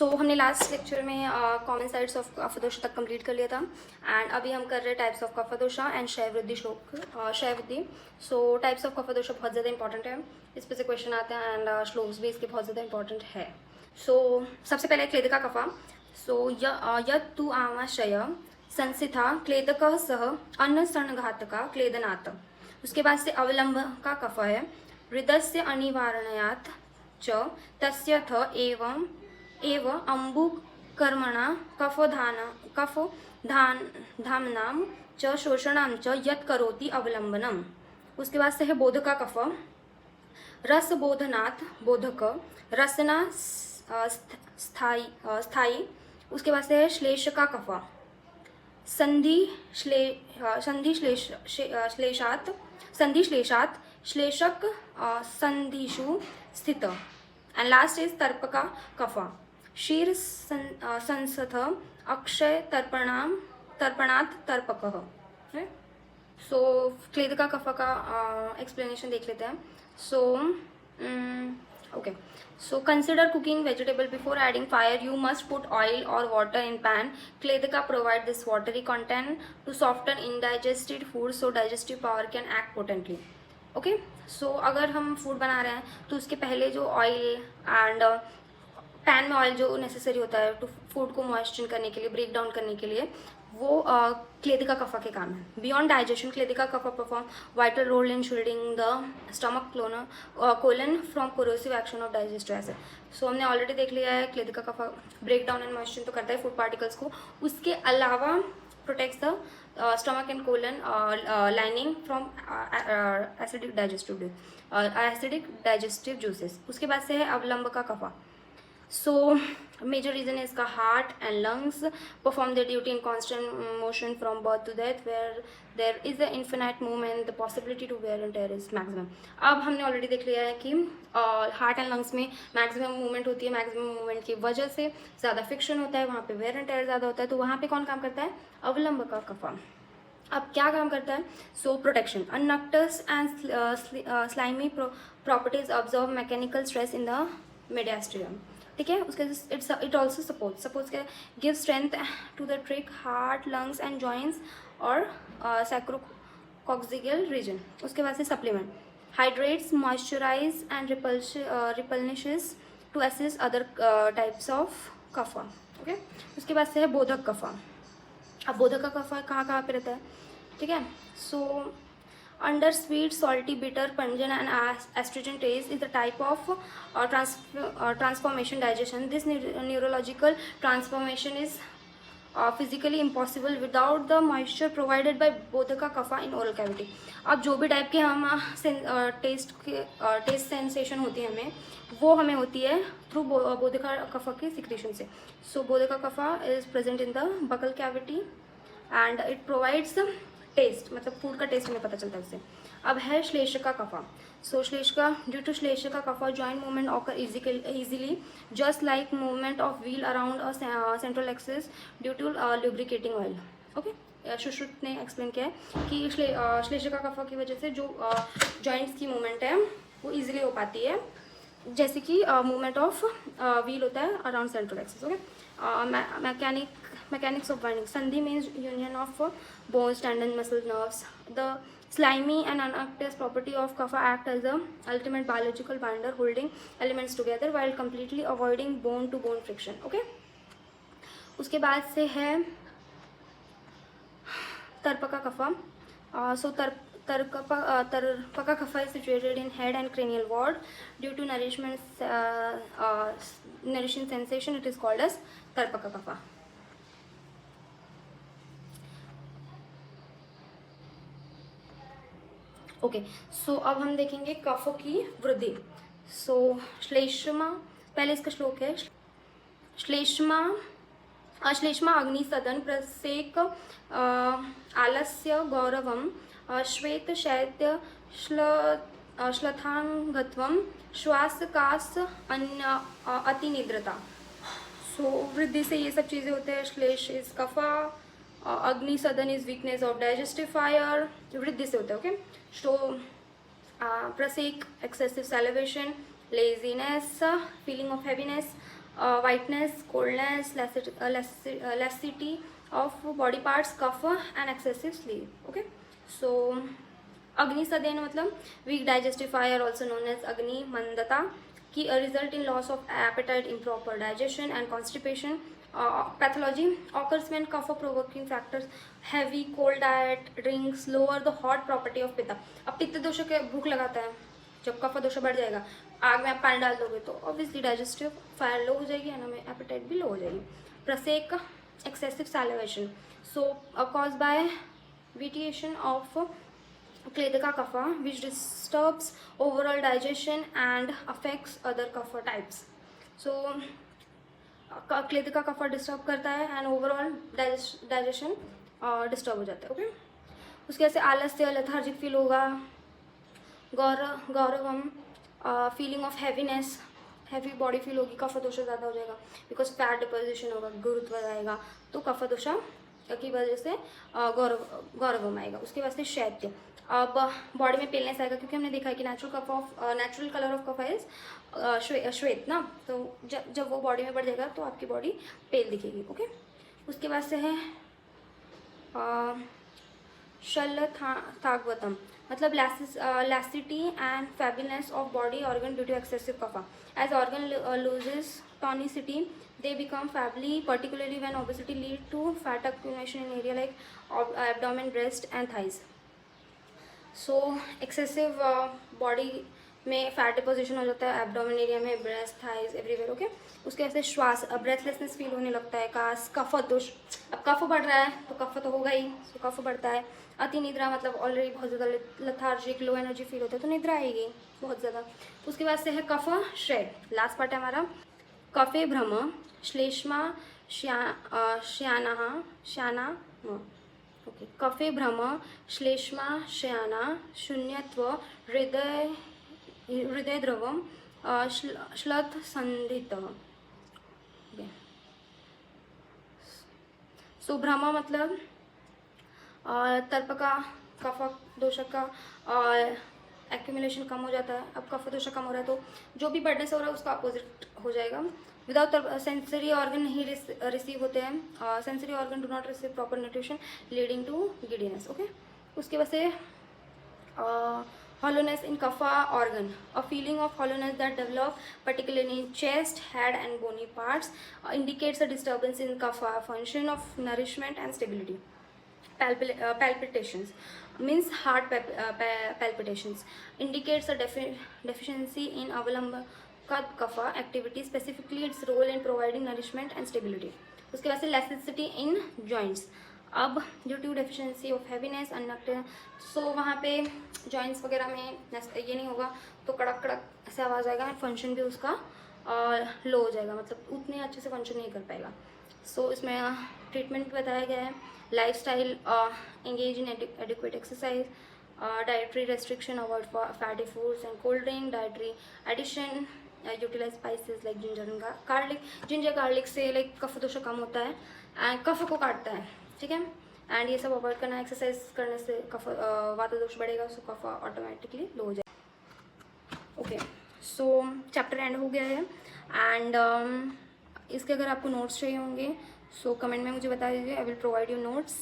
हमने last lecture में common sides of कफादोषा तक कंप्लीट कर लिया था एंड अभी हम कर रहे हैं टाइप्स ऑफ कफादोषा एंड क्षयवृद्धि श्लोक क्षयवृद्धि। सो टाइप्स ऑफ कफादोषा बहुत ज़्यादा इंपॉर्टेंट है, इस पे से क्वेश्चन आते हैं एंड श्लोक्स भी इसके बहुत ज़्यादा इंपॉर्टेंट है। सबसे पहले क्लेदका कफा। यत् तु आमाशय संसिथा क्लेदकः सह अन्न सणघातका क्लेदनात्। उसके बाद से अवलंब का कफा है हृदयस्य अनिवारणायात् च तस्यथ एव अम्बुकर्मणा धामनां च शोषणां च यत् करोति अवलंबनम। उसके बाद से है बोधका कफ रसबोधनात् बोधक रसना स्थायी। उसके बाद से है श्लेषका कफ संधिश्लेषात् श्लेषक संधिषु स्थित। एंड लास्ट इज तर्पका कफा शीर संसथ अक्षय तर्पणात् तर्पकः। सो क्लेदका कफा का एक्सप्लेनेशन देख लेते हैं। Okay, so consider cooking vegetable before adding fire. You must put oil or water in pan. Kledaka provide this watery content to soften indigested food so digestive power can act potently. Okay, so अगर हम food बना रहे हैं तो उसके पहले जो oil and pan में ऑयल जो नेसेसरी होता है तो फूड को मॉइस्चर करने के लिए, ब्रेक डाउन करने के लिए, वो क्लेदिका कफा के काम है। Beyond digestion Kledaka kapha perform vital role in shielding the stomach colon from corrosive action of digestive acid. So हमने ऑलरेडी देख लिया है Kledaka kapha break down and moisture तो करता है फूड पार्टिकल्स को, उसके अलावा protects the stomach and colon lining from acidic digestive juices. उसके बाद से है अवलंब का कफा। So major reason is का heart and lungs perform their duty in constant motion from birth to death, where there is an infinite movement, the possibility to wear and tear is maximum. अब हमने already देख लिया है कि heart and lungs में maximum movement होती है, maximum movement की वजह से ज़्यादा फ्रिक्शन होता है, वहाँ पे वेयर एंड टेयर ज़्यादा होता है, तो वहाँ पे कौन काम करता है? अवलंब का कफा। अब क्या काम करता है? So protection unctuous and slimy properties absorb mechanical stress in the mediastinum. ठीक है, उसके इट ऑल्सो सपोज के give strength to the trika heart lungs and joints और सैक्रोकॉक्सियल रीजन। उसके बाद से supplement hydrates moisturize and replenishes to assist other types of kapha. Okay, उसके बाद से है बोधक कफा। अब बोधक का कफा कहाँ पे रहता है? ठीक है, सो under sweet, salty, bitter, pungent and astringent taste is the type of transformation digestion. This neurological transformation is physically impossible without the moisture provided by bodhaka kapha in oral cavity. अब जो भी टाइप के हम test sensation होती है हमें, वो हमें होती है थ्रू बोधका कफा के सिक्रेशन से। So Bodhaka kapha is present in the buccal cavity and it provides taste, मतलब फूड का टेस्ट हमें पता चलता है उससे। अब है Shleshaka kapha. So Shleshaka due to Shleshaka kapha joint movement occur easily just like movement of wheel around a central axis due to lubricating oil. Okay, Sushruta ने एक्सप्लेन किया है कि श्लेषका कफा की वजह से जो जॉइंट्स की मूवमेंट है वो ईजिली हो पाती है, जैसे कि मूवमेंट ऑफ व्हील होता है around central axis. Okay, mechanics of binding. Sandhi means union of bones, tendon, muscle, nerves. The slimy and unactive property of kapha act as the ultimate biological binder, holding elements together while completely avoiding bone to bone friction. Okay, उसके बाद से है तर्पका कफा। So Tarpaka kapha is situated in head and cranial ward. Due to nourishing sensation, it is called as Tarpaka kapha. Okay, so अब हम देखेंगे कफ की वृद्धि। सो श्लेष्मा, पहले इसका श्लोक है श्लेष्मा अग्नि सदन प्रसेक आलस्य गौरवम श्वेत शैत्य श्लथांगत्वम श्वास कास अतिनिद्रता। सो वृद्धि से ये सब चीज़ें होते हैं। श्लेष इज कफा, अग्नि सदन is weakness of digestive fire, वृद्धि से होता है। Okay, so प्रसेक excessive salivation, laziness, feeling of heaviness, whiteness, coldness, laxity of body parts, cough and excessive sleep. Okay, so अग्नि सदैन मतलब weak digestive fire, also known as अग्नि मंदता, की result in loss of appetite, improper digestion and constipation. Pathology occurs when cough provoking factors, heavy cold diet, drinks lower the hot property of पित्त. अब पित्त दोष के भूख लगाता है, जब कफ दोष बढ़ जाएगा, आग में आप पानी डाल दोगे तो ऑब्वियसली डाइजेस्टिव फायर लो हो जाएगी एंड हमें एपेटाइट भी लो हो जाएगी. प्रसेक excessive salivation, so caused by vitiation of Kledaka kapha, which disturbs overall digestion and affects other kapha types. So Kledaka kapha disturb करता है and overall digestion disturb हो जाता है. ओके, उसके वजह से आलस्य, लेथार्जिक फील होगा, गौरवम, feeling of heaviness, heavy body feel होगी, कफ दोषा ज़्यादा हो जाएगा बिकॉज फैट डिपोजिशन होगा, गुरुत्व आएगा, तो कफ दोषा की वजह से गौरवम आएगा. उसके वजह से शैत्य, अब बॉडी में पेलनेस आएगा क्योंकि हमने देखा है कि natural colour of kapha is shweta ना, तो जब वो बॉडी में बढ़ जाएगा तो आपकी बॉडी पेल दिखेगी. ओके, उसके बाद से है शल्यताग्वतम, मतलब laxity and fabbiness of body organ due to excessive kapha. As organ loses tonicity, they become fabbly, particularly when obesity leads to fat accumulation in area like abdomen, breast and thighs. So excessive body में fat deposition हो जाता है, abdomen area में, breast, thighs, everywhere. Okay, उसके वजह से श्वास, breathlessness feel होने लगता है, कास, कफ दोष. अब कफ बढ़ रहा है तो कफ तो होगा ही, तो कफ बढ़ता है. अति निद्रा मतलब ऑलरेडी बहुत ज़्यादा लेथार्जिक, लो एनर्जी फील होता है तो निद्रा आएगी बहुत ज़्यादा. उसके बाद से है कफ श्रेय, लास्ट पार्ट है हमारा. कफे भ्रम, श्लेष्मा श्याना ओके, कफे भ्रम, श्लेष्मा श्याना, शून्यत्व, हृदय द्रवम, श्लथ संधित. सो भ्रम मतलब तर्प का, कफ दोषक का एक्यूमुलेशन कम हो जाता है. अब कफ दोषक कम हो रहा है तो जो भी बढ़ने से हो रहा है उसका अपोजिट हो जाएगा. विदाउट सेंसरी ऑर्गन नहीं रिसीव होते हैं, sensory organ do not receive proper nutrition leading to giddiness. Okay, उसके वजह से hollowness in kapha organ, a feeling of hollowness that develop particularly in chest, head and bony parts, indicates a disturbance in kapha function of nourishment and stability. Palpitations means heart palpitations, indicates a deficiency in avalamba kapha activity, specifically its role in providing nourishment and stability. उसके बाद से laxity in joints, अब due to deficiency of heaviness अननक्ट, so वहाँ पे joints वगैरह में ये नहीं होगा तो कड़क कड़क ऐसे आवाज़ आएगा, फंक्शन भी उसका लो हो जाएगा, मतलब उतने अच्छे से फंक्शन नहीं कर पाएगा. सो इसमें ट्रीटमेंट बताया गया है. Lifestyle, engage in adequate exercise, dietary restriction, avoid fatty foods and cold drink, dietary addition, utilise spices like ginger and garlic. Ginger garlic से लाइक कफ दोष कम होता है एंड कफ को काटता है, ठीक है. एंड ये सब अवॉइड करना. एक्सरसाइज करने से कफ वात दोष बढ़ेगा, सो कफ ऑटोमेटिकली लो हो जाएगा. ओके, सो चैप्टर एंड हो गया है. एंड इसके अगर आपको नोट्स चाहिए होंगे सो कमेंट में मुझे बता दीजिए, I will provide you notes.